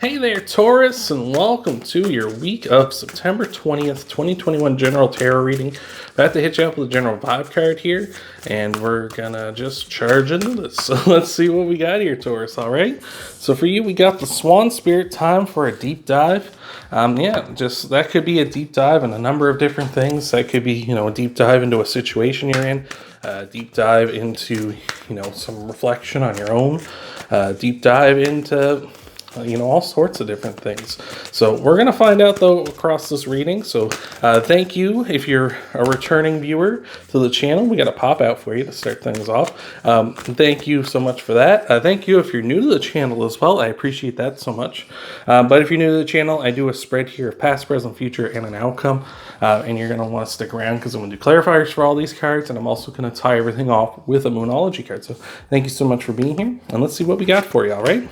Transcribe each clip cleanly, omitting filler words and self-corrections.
Hey there, Taurus, and welcome to your week of September 20th, 2021 General Tarot reading. About to hit you up with a general vibe card here, and we're gonna just charge into this. So let's see what we got here, Taurus, all right? So for you, we got the Swan Spirit, time for a deep dive. That could be a deep dive in a number of different things. That could be, a deep dive into a situation you're in, deep dive into, some reflection on your own, deep dive into all sorts of different things. So we're going to find out, though, across this reading. So thank you if you're a returning viewer to the channel. We got a pop out for you to start things off. Thank you so much for that. Thank you if you're new to the channel as well. I appreciate that so much. But if you're new to the channel, I do a spread here of past, present, future, and an outcome. And you're going to want to stick around because I'm going to do clarifiers for all these cards. And I'm also going to tie everything off with a Moonology card. So thank you so much for being here. And let's see what we got for you, all right?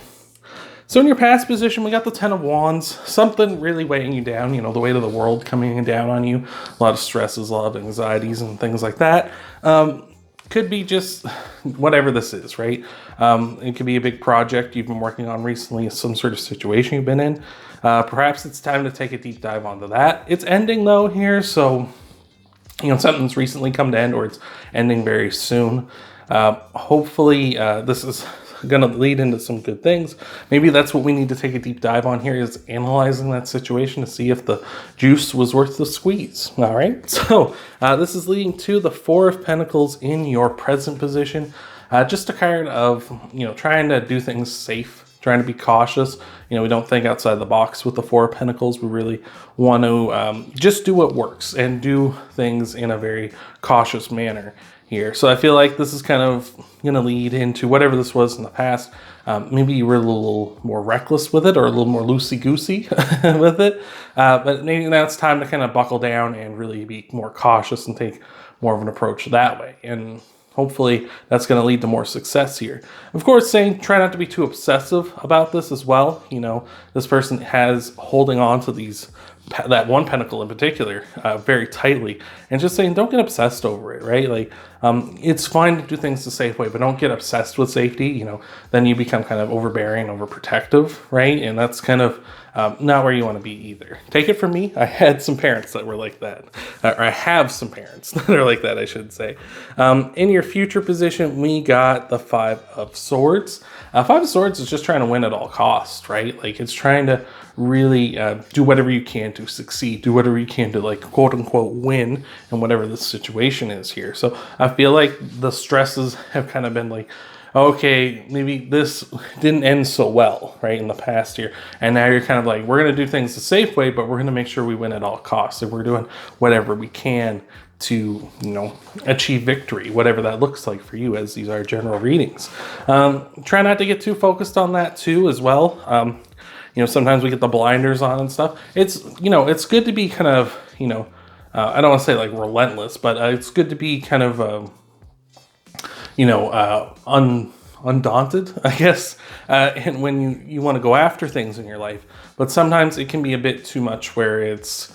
So in your past position, we got the Ten of Wands, something really weighing you down, the weight of the world coming down on you, a lot of stresses, a lot of anxieties and things like that. Could be just whatever this is, right? It could be a big project you've been working on recently, some sort of situation you've been in. Perhaps it's time to take a deep dive onto that. It's ending though here, so something's recently come to end or it's ending very soon. Hopefully this is going to lead into some good things. Maybe that's what we need to take a deep dive on here, is analyzing that situation to see if the juice was worth the squeeze. All right, so this is leading to the Four of Pentacles in your present position. Just a card of trying to do things safe, trying to be cautious. We don't think outside the box with the Four of Pentacles. We really want to just do what works and do things in a very cautious manner here. So I feel like this is kind of going to lead into whatever this was in the past. Maybe you were a little more reckless with it or a little more loosey-goosey with it. But maybe now it's time to kind of buckle down and really be more cautious and take more of an approach that way. And hopefully that's going to lead to more success here. Of course, try not to be too obsessive about this as well. This person has holding on to that one pentacle in particular very tightly, and just saying don't get obsessed over it, right? It's fine to do things the safe way, but don't get obsessed with safety. Then you become kind of overbearing, overprotective, right? And that's kind of not where you want to be either. Take it from me, I had some parents that were like that, or I have some parents that are like that, I should say. In your future position, we got the Five of Swords. Five of Swords is just trying to win at all costs, right? It's trying to really do whatever you can to succeed, do whatever you can to quote unquote win in whatever the situation is here. So I feel like the stresses have kind of been okay, maybe this didn't end so well, right, in the past year. And now you're kind of we're going to do things the safe way, but we're going to make sure we win at all costs. So we're doing whatever we can to, achieve victory, whatever that looks like for you, as these are general readings. Try not to get too focused on that too as well. Sometimes we get the blinders on and stuff. It's, it's good to be kind of, I don't want to say relentless, but it's good to be kind of, undaunted, I guess, and when you want to go after things in your life. But sometimes it can be a bit too much where it's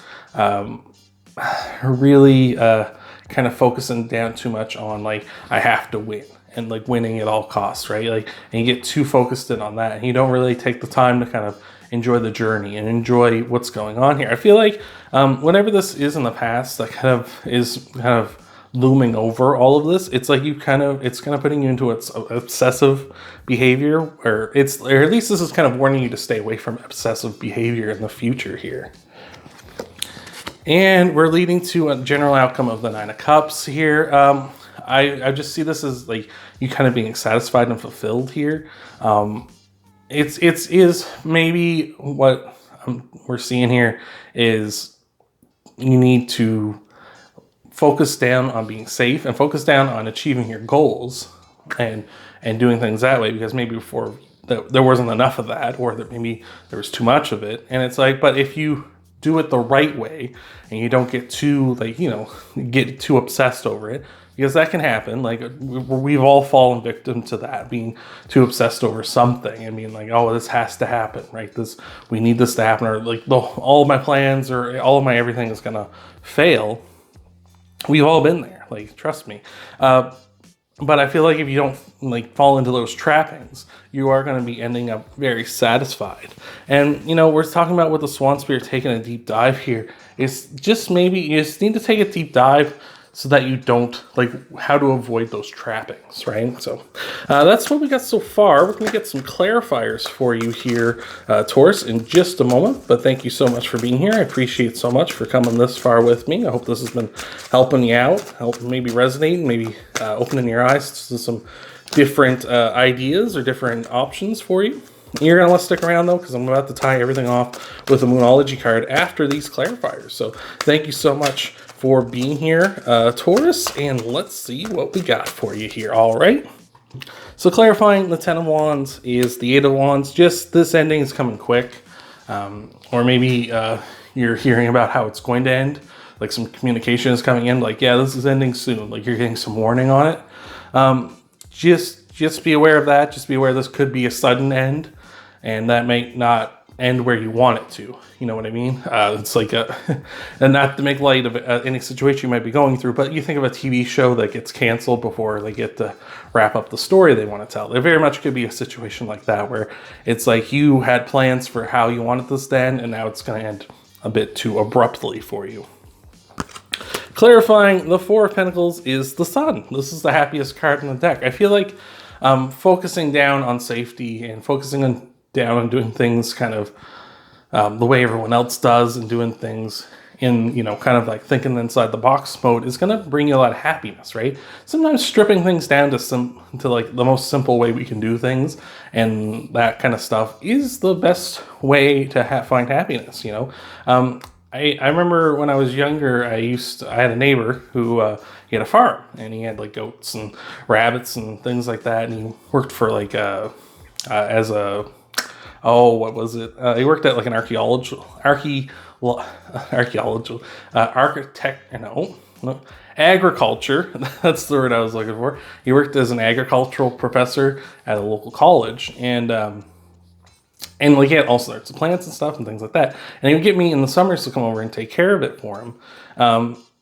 really kind of focusing down too much on I have to win and winning at all costs, right? And you get too focused in on that, and you don't really take the time to kind of enjoy the journey and enjoy what's going on here. I feel like whenever this is in the past, that kind of looming over all of this, it's it's kind of putting you into its obsessive behavior, or at least this is kind of warning you to stay away from obsessive behavior in the future here. And we're leading to a general outcome of the Nine of Cups here. I just see this as you kind of being satisfied and fulfilled here. It's maybe what we're seeing here is you need to focus down on being safe and focus down on achieving your goals and doing things that way, because maybe before there wasn't enough of that, or that maybe there was too much of it. And it's but if you do it the right way and you don't get too get too obsessed over it, because that can happen. We've all fallen victim to that, being too obsessed over something and being oh, this has to happen, right? We need this to happen, or all of my plans or all of my everything is gonna fail. We've all been there, trust me. But I feel like if you don't like fall into those trappings, you are going to be ending up very satisfied. And you know, we're talking about with the Swan Spirit taking a deep dive here. It's just maybe you just need to take a deep dive so that you don't like how to avoid those trappings, right? So that's what we got so far. We're going to get some clarifiers for you here, Taurus, in just a moment. But thank you so much for being here. I appreciate so much for coming this far with me. I hope this has been helping you out, helping maybe resonating, maybe opening your eyes to some different ideas or different options for you. You're going to want to stick around, though, because I'm about to tie everything off with a Moonology card after these clarifiers. So thank you so much for being here, Taurus, and let's see what we got for you here. All right. So clarifying the 10 of Wands is the 8 of Wands. Just this ending is coming quick. Or maybe you're hearing about how it's going to end. Like some communication is coming in. Like, yeah, this is ending soon. Like you're getting some warning on it. Just be aware of that. Just be aware this could be a sudden end. And that may not end where you want it to. You know what I mean? It's like and not to make light of any situation you might be going through, but you think of a TV show that gets canceled before they get to wrap up the story they want to tell. There very much could be a situation like that where it's like you had plans for how you wanted this to end, and now it's going to end a bit too abruptly for you. Clarifying the 4 of Pentacles is the Sun. This is the happiest card in the deck. I feel like focusing down on safety and focusing down on doing things kind of the way everyone else does and doing things in, you know, kind of like thinking inside the box mode is going to bring you a lot of happiness, right? Sometimes stripping things down to like the most simple way we can do things and that kind of stuff is the best way to find happiness, you know? I remember when I was younger, I had a neighbor who he had a farm and he had like goats and rabbits and things like that, and he worked for like as a what was it? He worked at like an agriculture. That's the word I was looking for. He worked as an agricultural professor at a local college, and like he had all sorts of plants and stuff and things like that. And he would get me in the summers to come over and take care of it for him.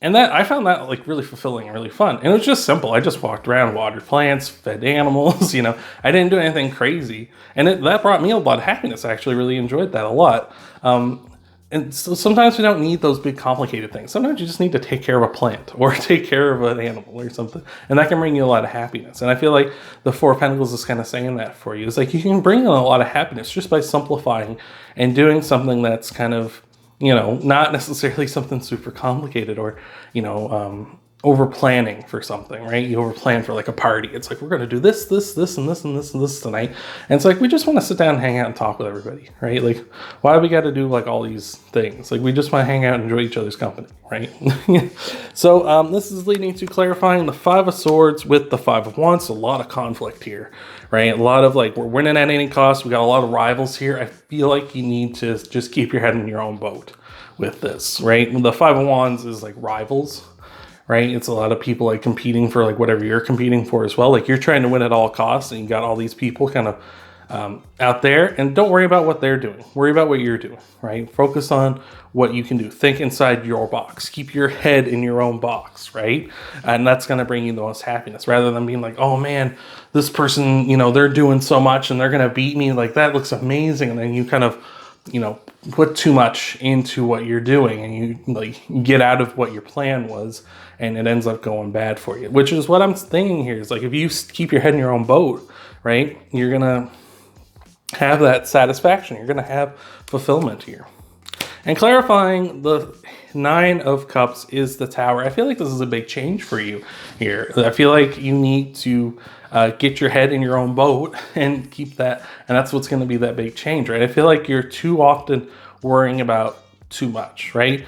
And that I found that like really fulfilling and really fun. And it was just simple. I just walked around, watered plants, fed animals, you know. I didn't do anything crazy. And that brought me a lot of happiness. I actually really enjoyed that a lot. And so sometimes we don't need those big complicated things. Sometimes you just need to take care of a plant or take care of an animal or something. And that can bring you a lot of happiness. And I feel like the 4 of Pentacles is kind of saying that for you. It's like you can bring in a lot of happiness just by simplifying and doing something that's kind of, you know, not necessarily something super complicated or, you know, over planning for something, right? You over plan for like a party. It's like, we're going to do this, and this, and this tonight. And it's like, we just want to sit down and hang out and talk with everybody, right? Like, why do we got to do like all these things? Like, we just want to hang out and enjoy each other's company, right? So this is leading to clarifying the 5 of Swords with the 5 of Wands. A lot of conflict here, right? A lot of like, we're winning at any cost. We got a lot of rivals here. I feel like you need to just keep your head in your own boat with this, right? The 5 of Wands is like rivals, right? It's a lot of people like competing for like whatever you're competing for as well. Like you're trying to win at all costs and you got all these people kind of out there, and don't worry about what they're doing. Worry about what you're doing, right? Focus on what you can do. Think inside your box. Keep your head in your own box, right? And that's going to bring you the most happiness rather than being like, oh man, this person, you know, they're doing so much and they're going to beat me. Like that looks amazing. And then you kind of, you know, put too much into what you're doing and you like get out of what your plan was and it ends up going bad for you, which is what I'm thinking here is like, if you keep your head in your own boat, right, you're going to have that satisfaction. You're going to have fulfillment here. And clarifying the 9 of Cups is the Tower. I feel like this is a big change for you here. I feel like you need to get your head in your own boat and keep that. And that's what's going to be that big change, right? I feel like you're too often worrying about too much, right?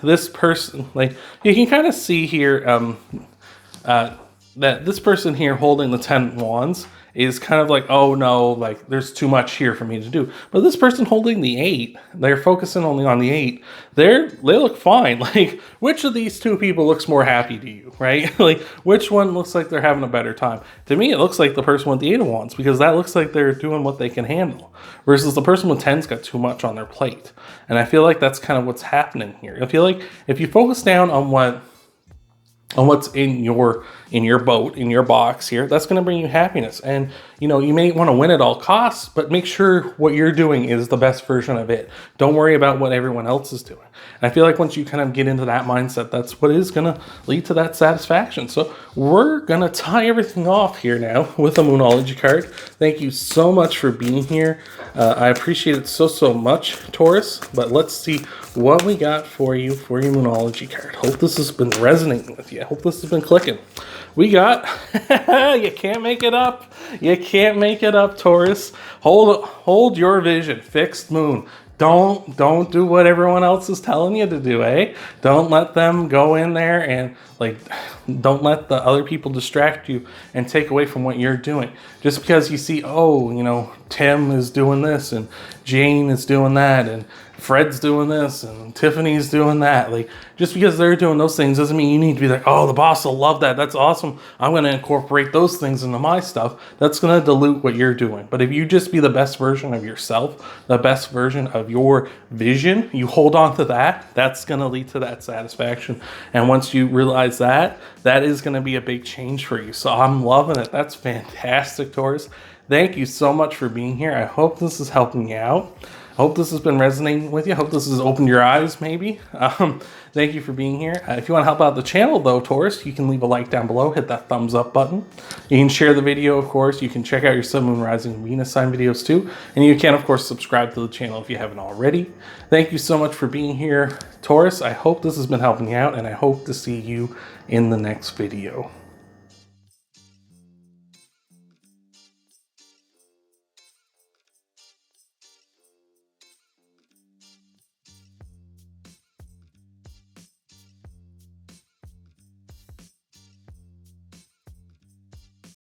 This person, like you can kind of see here that this person here holding the 10 wands is kind of like, oh no, like there's too much here for me to do. But this person holding the 8, they're focusing only on the 8. They look fine. Like, which of these two people looks more happy to you, right? Like, which one looks like they're having a better time? To me, it looks like the person with the 8 of wands, because that looks like they're doing what they can handle. Versus the person with 10's got too much on their plate. And I feel like that's kind of what's happening here. I feel like if you focus down on what on what's in your boat, in your box here, that's going to bring you happiness. And you know, you may want to win at all costs, but make sure what you're doing is the best version of it. Don't worry about what everyone else is doing. And I feel like once you kind of get into that mindset, that's what is going to lead to that satisfaction. So we're going to tie everything off here now with a Moonology card. Thank you so much for being here. I appreciate it so much, Taurus. But let's see what we got for you for your Moonology card. Hope this has been resonating with you. I hope this has been clicking. We got, you can't make it up. You can't make it up, Taurus. Hold your vision. Fixed moon. Don't do what everyone else is telling you to do, eh? Don't let them go in there and like, don't let the other people distract you and take away from what you're doing. Just because you see, oh, you know, Tim is doing this and Jane is doing that and Fred's doing this and Tiffany's doing that. Like, just because they're doing those things doesn't mean you need to be like, oh, the boss will love that. That's awesome. I'm going to incorporate those things into my stuff. That's going to dilute what you're doing. But if you just be the best version of yourself, the best version of your vision, you hold on to that, that's going to lead to that satisfaction. And once you realize that, that is going to be a big change for you. So I'm loving it. That's fantastic, Taurus. Thank you so much for being here. I hope this is helping you out. I hope this has been resonating with you. I hope this has opened your eyes, maybe. Thank you for being here. If you want to help out the channel, though, Taurus, you can leave a like down below. Hit that thumbs up button. You can share the video, of course. You can check out your Sun, Moon, Rising, and Venus sign videos, too. And you can, of course, subscribe to the channel if you haven't already. Thank you so much for being here, Taurus. I hope this has been helping you out, and I hope to see you in the next video.